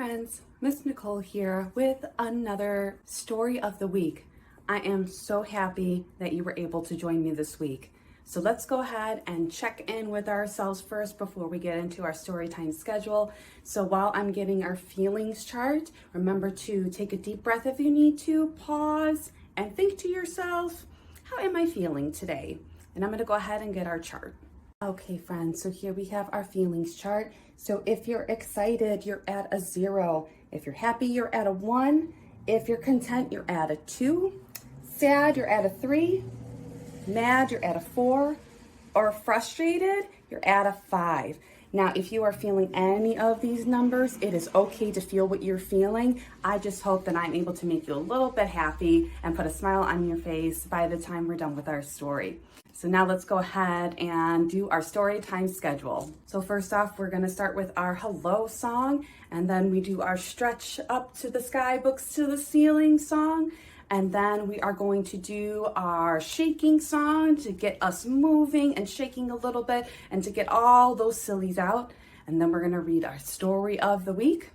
friends, Miss Nicole here with another story of the week. I am so happy that you were able to join me this week. So let's go ahead and check in with ourselves first before we get into our story time schedule. So while I'm getting our feelings chart, remember to take a deep breath if you need to, pause and think to yourself, how am I feeling today? And I'm going to go ahead and get our chart. Okay, friends, so here we have our feelings chart. So if you're excited, you're at a 0. If you're happy, you're at a 1. If you're content, you're at a 2. Sad, you're at a 3. Mad, you're at a 4. Or frustrated, you're at a 5. Now, if you are feeling any of these numbers, it is okay to feel what you're feeling. I just hope that I'm able to make you a little bit happy and put a smile on your face by the time we're done with our story. So now let's go ahead and do our story time schedule. So first off, we're going to start with our hello song, and then we do our stretch up to the sky, books to the ceiling song. And then we are going to do our shaking song to get us moving and shaking a little bit and to get all those sillies out. And then we're going to read our story of the week.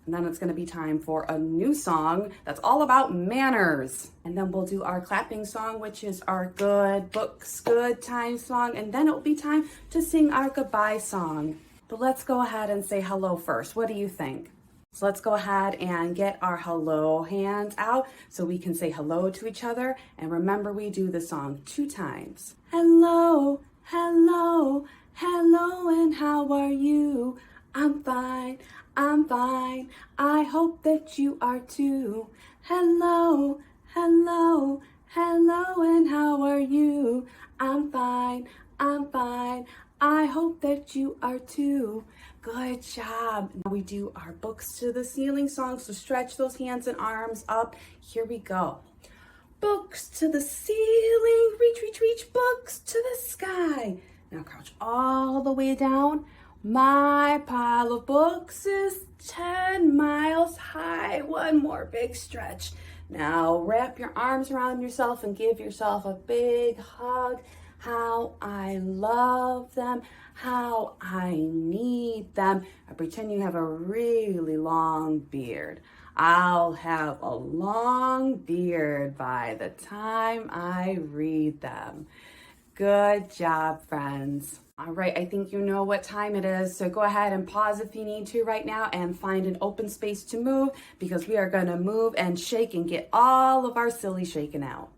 And then it's going to be time for a new song that's all about manners. And then we'll do our clapping song, which is our good books, good time song. And then it will be time to sing our goodbye song. But let's go ahead and say hello first. What do you think? So let's go ahead and get our hello hands out so we can say hello to each other. And remember, we do the song 2 times. Hello, hello, hello, and how are you? I'm fine, I'm fine. I hope that you are too. Hello, hello, hello, and how are you? I'm fine, I'm fine. I hope that you are too. Good job. Now we do our books to the ceiling song, so stretch those hands and arms up. Here we go. Books to the ceiling, reach, reach, reach, books to the sky. Now crouch all the way down. My pile of books is 10 miles high. One more big stretch. Now wrap your arms around yourself and give yourself a big hug. How I love them, how I need them. I pretend you have a really long beard. I'll have a long beard by the time I read them. Good job, friends. All right, I think you know what time it is, so go ahead and pause if you need to right now and find an open space to move, because we are going to move and shake and get all of our silly shaken out.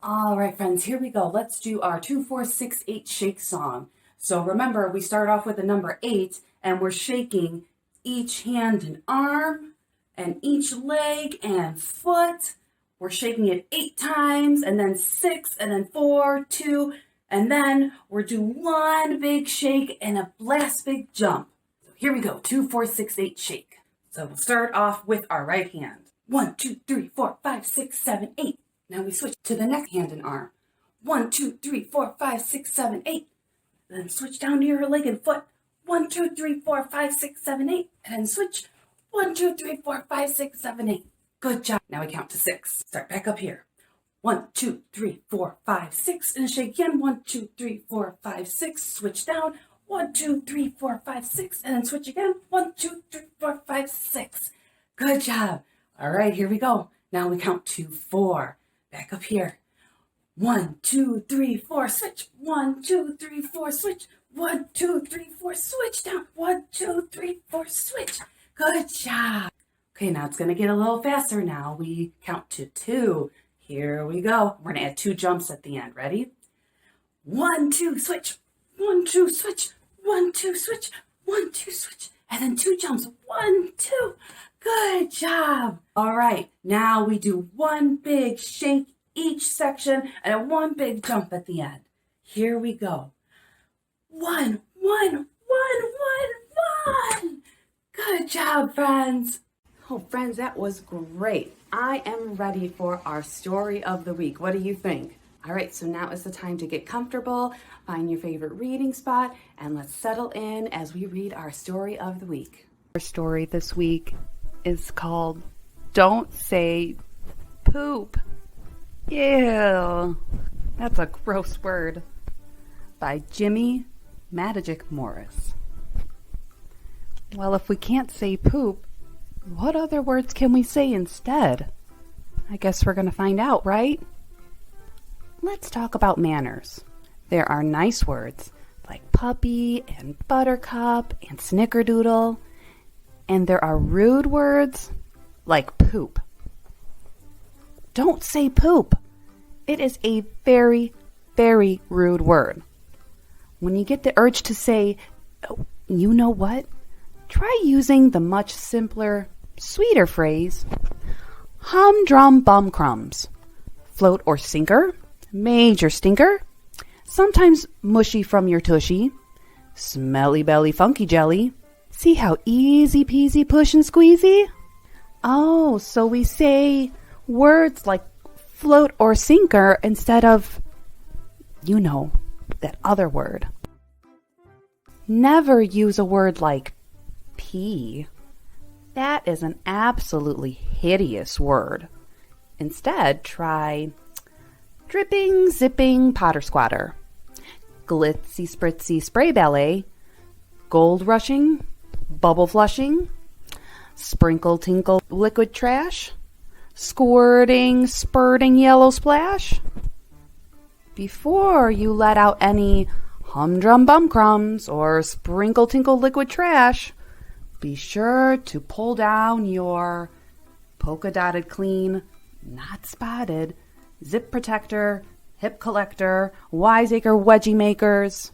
All right, friends, here we go. Let's do our 2, 4, 6, 8 shake song. So remember, we start off with the number 8, and we're shaking each hand and arm and each leg and foot. We're shaking it 8 times, and then 6, and then 4, 2, and then we're doing one big shake and a last big jump. So here we go, 2, 4, 6, 8 shake. So we'll start off with our right hand. 1, 2, 3, 4, 5, 6, 7, 8. Now we switch to the next hand and arm. 1, 2, 3, 4, 5, 6, 7, 8. Then switch down to your leg and foot. 1, 2, 3, 4, 5, 6, 7, 8. And then switch. 1, 2, 3, 4, 5, 6, 7, 8. Good job. Now we count to 6. Start back up here. 1, 2, 3, 4, 5, 6. And shake again. 1, 2, 3, 4, 5, 6. Switch down. 1, 2, 3, 4, 5, 6. And then switch again. 1, 2, 3, 4, 5, 6. Good job. All right, here we go. Now we count to 4. Back up here. 1, 2, 3, 4, switch. 1, 2, 3, 4, switch. 1, 2, 3, 4, switch down. 1, 2, 3, 4, switch. Good job. Okay, now it's going to get a little faster now. We count to 2. Here we go. We're going to add 2 jumps at the end. Ready? 1, 2, switch. 1, 2, switch. 1, 2, switch. 1, 2, switch. And then 2 jumps. 1, 2. Good job. All right, now we do one big shake each section and one big jump at the end. Here we go. 1, 1, 1, 1, 1. Good job, friends. Oh, friends, that was great. I am ready for our story of the week. What do you think? All right, so now is the time to get comfortable, find your favorite reading spot, and let's settle in as we read our story of the week. Our story this week is called Don't Say Poop. Ew, that's a gross word. By Jimmy Magic Morris. Well, if we can't say poop, What other words can we say instead? I guess we're going to find out, right? Let's talk about manners. There are nice words like puppy and buttercup and snickerdoodle. And there are rude words like poop. Don't say poop. It is a very, very rude word. When you get the urge to say, oh, you know what? Try using the much simpler, sweeter phrase, humdrum bum crumbs. Float or sinker, major stinker, sometimes mushy from your tushy, smelly belly funky jelly. See how easy peasy push and squeezy? Oh, so we say words like float or sinker instead of, you know, that other word. Never use a word like pee. That is an absolutely hideous word. Instead, try dripping, zipping, potter squatter, glitzy, spritzy, spray ballet, gold rushing, bubble flushing, sprinkle, tinkle, liquid trash, squirting, spurting, yellow splash. Before you let out any humdrum bum crumbs or sprinkle, tinkle, liquid trash, be sure to pull down your polka-dotted clean, not spotted, zip protector, hip collector, wiseacre wedgie makers,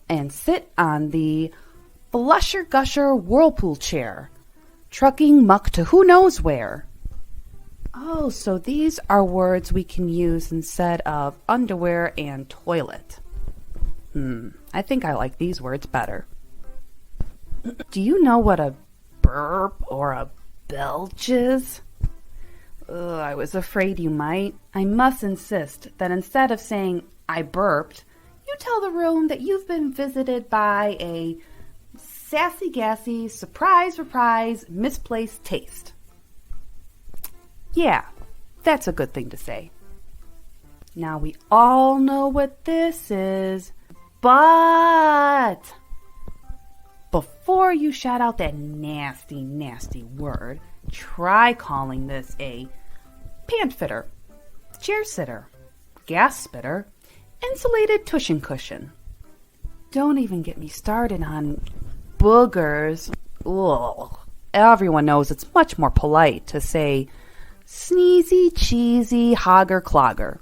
and sit on the flusher gusher whirlpool chair, trucking muck to who knows where. Oh, so these are words we can use instead of underwear and toilet. I think I like these words better. Do you know what a burp or a belch is? I was afraid you might. I must insist that instead of saying, I burped, you tell the room that you've been visited by a sassy, gassy, surprise, reprise, misplaced taste. Yeah, that's a good thing to say. Now we all know what this is, but before you shout out that nasty, nasty word, try calling this a pant fitter, chair sitter, gas spitter, insulated tushin cushion. Don't even get me started on boogers. Ugh. Everyone knows it's much more polite to say sneezy, cheesy, hogger, clogger.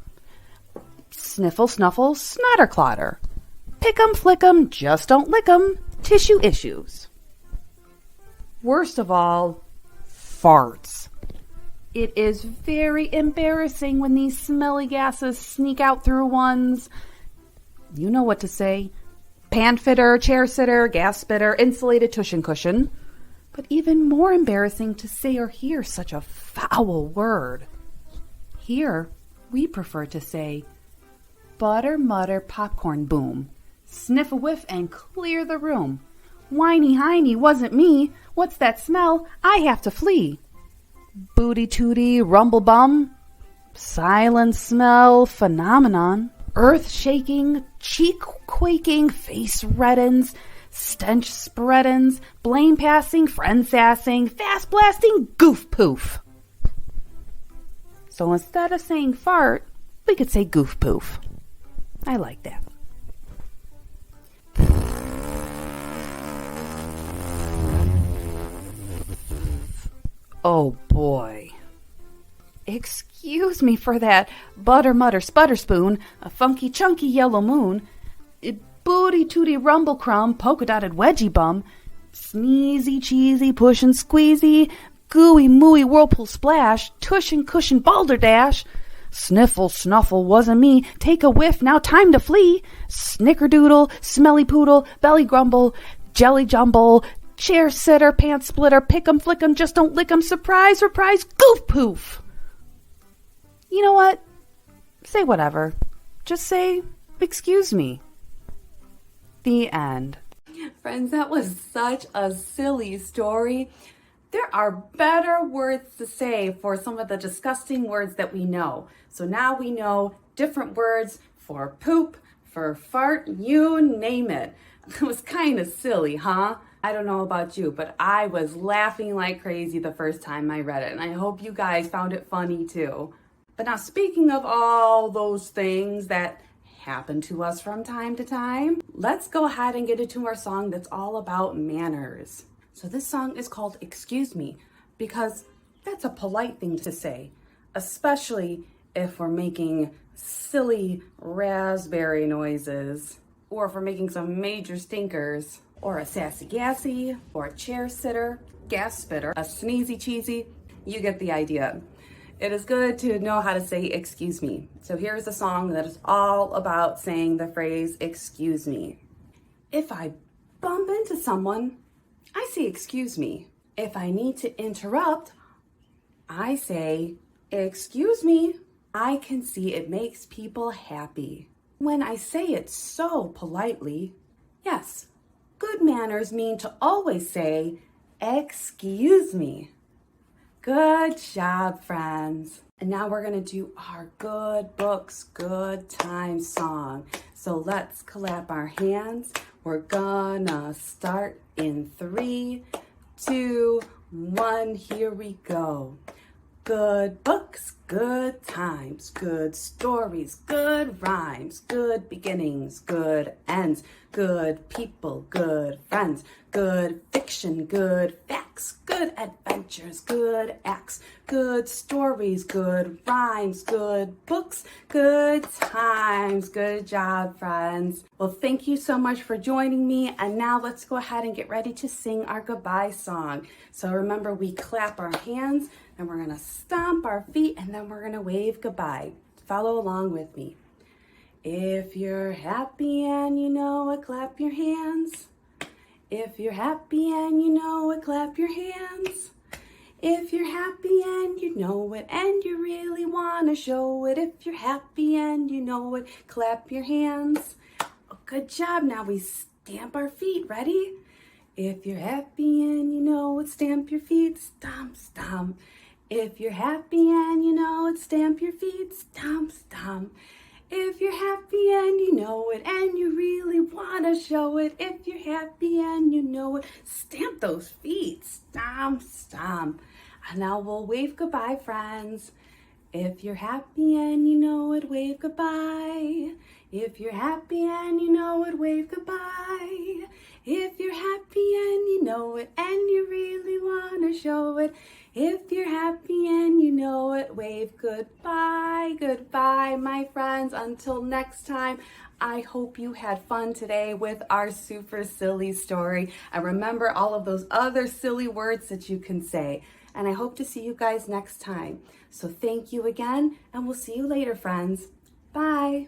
Sniffle, snuffle, snotter, clotter. Pick 'em, flick 'em, just don't lick 'em. Tissue issues. Worst of all, farts. It is very embarrassing when these smelly gases sneak out through one's, you know what to say, pan fitter, chair sitter, gas spitter, insulated tushin cushion. But even more embarrassing to say or hear such a foul word. Here, we prefer to say, butter, mutter, popcorn boom. Sniff a whiff and clear the room. Whiny hiney, wasn't me. What's that smell? I have to flee. Booty tooty, rumble bum. Silent smell phenomenon. Earth shaking, cheek quaking, face reddens. Stench spreadens, blame passing, friend sassing, fast blasting, goof poof. So instead of saying fart, we could say goof poof. I like that. Oh boy. Excuse me for that butter mutter sputter spoon, a funky chunky yellow moon, booty tooty rumble crumb, polka dotted wedgie bum, sneezy cheesy push and squeezy, gooey mooey whirlpool splash, tush and cushion balderdash, sniffle snuffle wasn't me, take a whiff now time to flee, snickerdoodle, smelly poodle, belly grumble, jelly jumble, chair sitter, pants splitter, pick 'em, flick 'em, just don't lick 'em, surprise, reprise, goof poof. You know what? Say whatever. Just say, excuse me. The end. Friends, that was such a silly story. There are better words to say for some of the disgusting words that we know. So now we know different words for poop, for fart, you name it. It was kind of silly, huh? I don't know about you, but I was laughing like crazy the first time I read it, and I hope you guys found it funny too. But now, speaking of all those things that happen to us from time to time, let's go ahead and get into our song that's all about manners. So this song is called Excuse Me because that's a polite thing to say, especially if we're making silly raspberry noises, or if we're making some major stinkers, or a sassy gassy, or a chair sitter, gas spitter, a sneezy cheesy. You get the idea. It is good to know how to say excuse me. So here's a song that is all about saying the phrase excuse me. If I bump into someone, I say excuse me. If I need to interrupt, I say excuse me. I can see it makes people happy when I say it so politely. Yes, good manners mean to always say, excuse me. Good job, friends. And now we're gonna do our good books, good times song. So let's clap our hands. We're gonna start in 3, 2, 1, here we go. Good books, good times, good stories, good rhymes, good beginnings, good ends, good people, good friends, good fiction, good facts, good adventures, good acts, good stories, good rhymes, good books, good times. Good job, friends. Well, thank you so much for joining me. And now let's go ahead and get ready to sing our goodbye song. So remember, we clap our hands, and we're gonna stomp our feet, and then we're gonna wave goodbye. Follow along with me. If you're happy and you know it, clap your hands. If you're happy and you know it, clap your hands. If you're happy and you know it, and you really wanna show it, if you're happy and you know it, clap your hands. Oh, good job. Now we stamp our feet. Ready? If you're happy and you know it, stamp your feet, stomp, stomp. If you're happy and you know it, stamp your feet, stomp, stomp. If you're happy and you know it, and you really want to show it, if you're happy and you know it, stamp those feet, stomp, stomp. And now we'll wave goodbye, friends. If you're happy and you know it, wave goodbye. If you're happy and you know it, wave goodbye. If you're happy and you know it, and you really want to show it, if you're happy and you know it, wave goodbye. Goodbye, my friends. Until next time, I hope you had fun today with our super silly story. And remember all of those other silly words that you can say. And I hope to see you guys next time. So thank you again, and we'll see you later, friends. Bye.